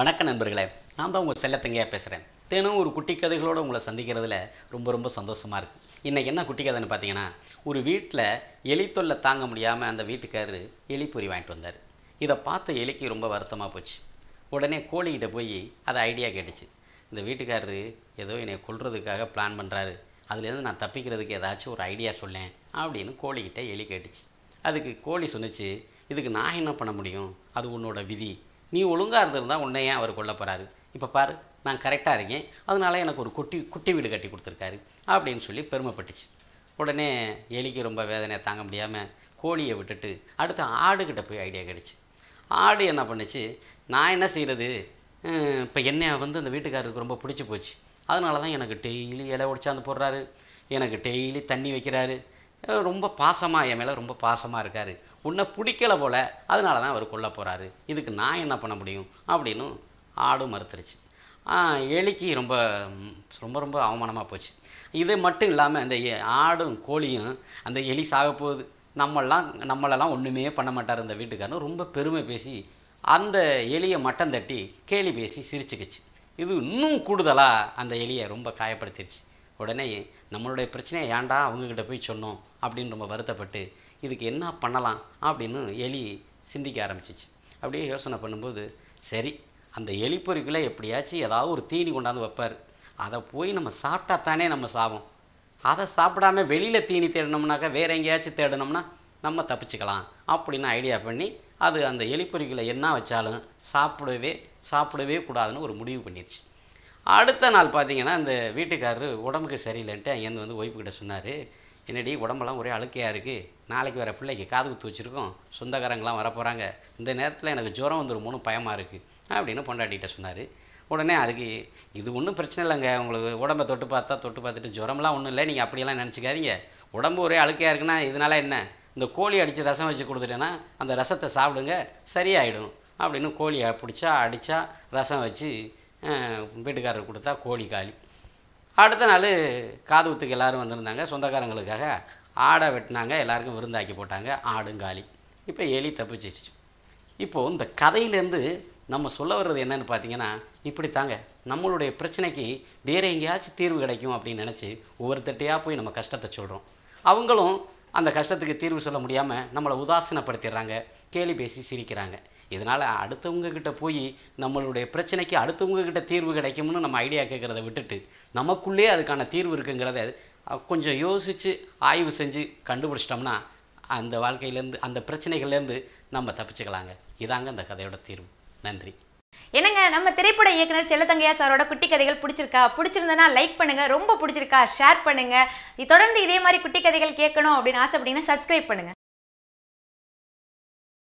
வணக்கம் நண்பர்களே, நான் தான் உங்கள் செல்லத்தங்கையாக பேசுகிறேன். தினம் ஒரு குட்டி கதைகளோடு உங்களை சந்திக்கிறதுல ரொம்ப சந்தோஷமாக இருக்குது. இன்றைக்கி என்ன குட்டி கதைன்னு பார்த்தீங்கன்னா, ஒரு வீட்டில் எலி தொல்லை தாங்க முடியாமல் அந்த வீட்டுக்காரரு எலிப்பொறி வாங்கிட்டு வந்தார். இதை பார்த்த எலிக்கு ரொம்ப வருத்தமாக போச்சு. உடனே கோழிக்கிட்ட போய் அதை ஐடியா கேட்டுச்சு. இந்த வீட்டுக்காரரு ஏதோ என்னை கொல்றதுக்காக பிளான் பண்ணுறாரு, அதுலேருந்து நான் தப்பிக்கிறதுக்கு ஏதாச்சும் ஒரு ஐடியா சொல்லேன் அப்படின்னு கோழிக்கிட்ட எலி கேட்டுச்சு. அதுக்கு கோழி சொன்னிச்சு, இதுக்கு நான் என்ன பண்ண முடியும், அது உன்னோட விதி. நீ ஒழுங்காக இருந்திருந்தால் உன்னை ஏன் அவர் கொல்ல போகிறாரு. இப்போ பாரு, நான் கரெக்டாக இருக்கேன், அதனால எனக்கு ஒரு குட்டி வீடு கட்டி கொடுத்துருக்காரு அப்படின்னு சொல்லி பெருமைப்பட்டுச்சு. உடனே எலிக்கு ரொம்ப வேதனையை தாங்க முடியாமல் கோழியை விட்டுட்டு அடுத்து ஆடுகிட்ட போய் ஐடியா கிடைச்சி. ஆடு என்ன பண்ணுச்சு, நான் என்ன செய்கிறது, இப்போ என்னை அந்த வீட்டுக்காரருக்கு ரொம்ப பிடிச்சி போச்சு, அதனால தான் எனக்கு டெய்லி இலை உடைச்சாந்து போடுறாரு, எனக்கு டெய்லி தண்ணி வைக்கிறாரு, ரொம்ப பாசமாக என் மேலே ரொம்ப பாசமாக இருக்கார், உன்னை பிடிக்கலை போல், அதனால தான் அவர் கொல்ல போகிறாரு, இதுக்கு நான் என்ன பண்ண முடியும் அப்படின்னு ஆடு மறுத்துருச்சு. எலிக்கு ரொம்ப ரொம்ப ரொம்ப அவமானமாக போச்சு. இது மட்டும் இல்லாமல் இந்த ஆடும் கோழியும் அந்த எலி சாக போகுது, நம்மளெல்லாம் ஒன்றுமே பண்ண மாட்டார் இந்த வீட்டுக்காரன்னு ரொம்ப பெருமை பேசி அந்த எலியை மட்டம் தட்டி கேலி பேசி சிரிச்சுக்கிச்சு. இது இன்னும் கூடுதலாக அந்த எலியை ரொம்ப காயப்படுத்திடுச்சு. உடனே நம்மளுடைய பிரச்சனையை ஏன்டா அவங்கக்கிட்ட போய் சொன்னோம் அப்படின்னு ரொம்ப வருத்தப்பட்டு இதுக்கு என்ன பண்ணலாம் அப்படின்னு எலி சிந்திக்க ஆரம்பிச்சிச்சு. அப்படியே யோசனை பண்ணும்போது, சரி, அந்த எலிப்பொறிக்குள்ளே எப்படியாச்சும் ஏதாவது ஒரு தீனி கொண்டாந்து வைப்பார், அதை போய் நம்ம சாப்பிட்டா தானே நம்ம சாவோம், அதை சாப்பிடாம வெளியில் தீனி தேடினோம்னாக்கா வேறு எங்கேயாச்சும் தேடினோம்னா நம்ம தப்பிச்சுக்கலாம் அப்படின்னு ஐடியா பண்ணி அது அந்த எலிப்பொறிக்குள்ளே என்ன வச்சாலும் சாப்பிடவே கூடாதுன்னு ஒரு முடிவு பண்ணிடுச்சு. அடுத்த நாள் பார்த்திங்கன்னா அந்த வீட்டுக்காரரு உடம்புக்கு சரியில்லைன்ட்டு அங்கேருந்து ஒய்ஃபுக்கிட்ட சொன்னார், என்னடி உடம்பெல்லாம் ஒரே அழுக்கையாக இருக்குது, நாளைக்கு வேறு பிள்ளைக்கு காது குத்து வச்சுருக்கோம், சொந்தக்காரங்களாம் வரப்போகிறாங்க, இந்த நேரத்தில் எனக்கு ஜுரம் வந்துருமோன்னு பயமாக இருக்குது அப்படின்னு பொண்டாட்டிகிட்ட சொன்னார். உடனே அதுக்கு இது ஒன்றும் பிரச்சனை இல்லைங்க, உங்களுக்கு உடம்பை தொட்டு பார்த்துட்டு ஜுரம்லாம் ஒன்றும் இல்லை, நீங்கள் அப்படியெல்லாம் நினச்சிக்காதீங்க, உடம்பு ஒரே அழுக்கையாக இருக்குன்னா இதனால் என்ன, இந்த கோழி அடித்து ரசம் வச்சு கொடுத்துட்டேன்னா அந்த ரசத்தை சாப்பிடுங்க சரியாயிடும் அப்படின்னு கோழியை அடித்தா ரசம் வச்சு வீட்டுக்காரர் கொடுத்தா கோழி காலி. அடுத்த நாள் காது குத்துக்கு எல்லோரும் வந்திருந்தாங்க, சொந்தக்காரங்களுக்காக ஆடை வெட்டினாங்க, எல்லாருக்கும் விருந்தாக்கி போட்டாங்க, ஆடும் காலி. இப்போ எலி தப்பிச்சிச்சு. இப்போது இந்த கதையிலேருந்து நம்ம சொல்ல வர்றது என்னென்னு பார்த்தீங்கன்னா, இப்படி தாங்க நம்மளுடைய பிரச்சனைக்கு வேறு எங்கேயாச்சும் தீர்வு கிடைக்கும் அப்படின்னு நினச்சி ஒவ்வொருத்தட்டையாக போய் நம்ம கஷ்டத்தை சொல்கிறோம். அவங்களும் அந்த கஷ்டத்துக்கு தீர்வு சொல்ல முடியாமல் நம்மளை உதாசீனப்படுத்திடுறாங்க, கேலி பேசி சிரிக்கிறாங்க. இதனால் அடுத்தவங்கக்கிட்ட போய் நம்மளுடைய பிரச்சனைக்கு அடுத்தவங்கக்கிட்ட தீர்வு கிடைக்கும்னு நம்ம ஐடியா கேட்குறத விட்டுட்டு நமக்குள்ளே அதுக்கான தீர்வு இருக்குங்கிறத கொஞ்சம் யோசித்து ஆய்வு செஞ்சு கண்டுபிடிச்சிட்டோம்னா அந்த வாழ்க்கையிலேருந்து அந்த பிரச்சனைகள்லேருந்து நம்ம தப்பிச்சுக்கலாங்க. இதாங்க அந்த கதையோட தீர்வு. நன்றி. என்னங்க, நம்ம திரைப்பட இயக்குனர் செல்லத்தங்கையா சாரோட குட்டி கதைகள் பிடிச்சிருந்தனா லைக் பண்ணுங்க, ரொம்ப பிடிச்சிருக்கா ஷேர் பண்ணுங்க. தொடர்ந்து இதே மாதிரி குட்டி கதைகள் கேட்கணும் அப்படின்னு ஆசைப்பட்டீங்கன்னா சப்ஸ்கிரைப் பண்ணுங்க.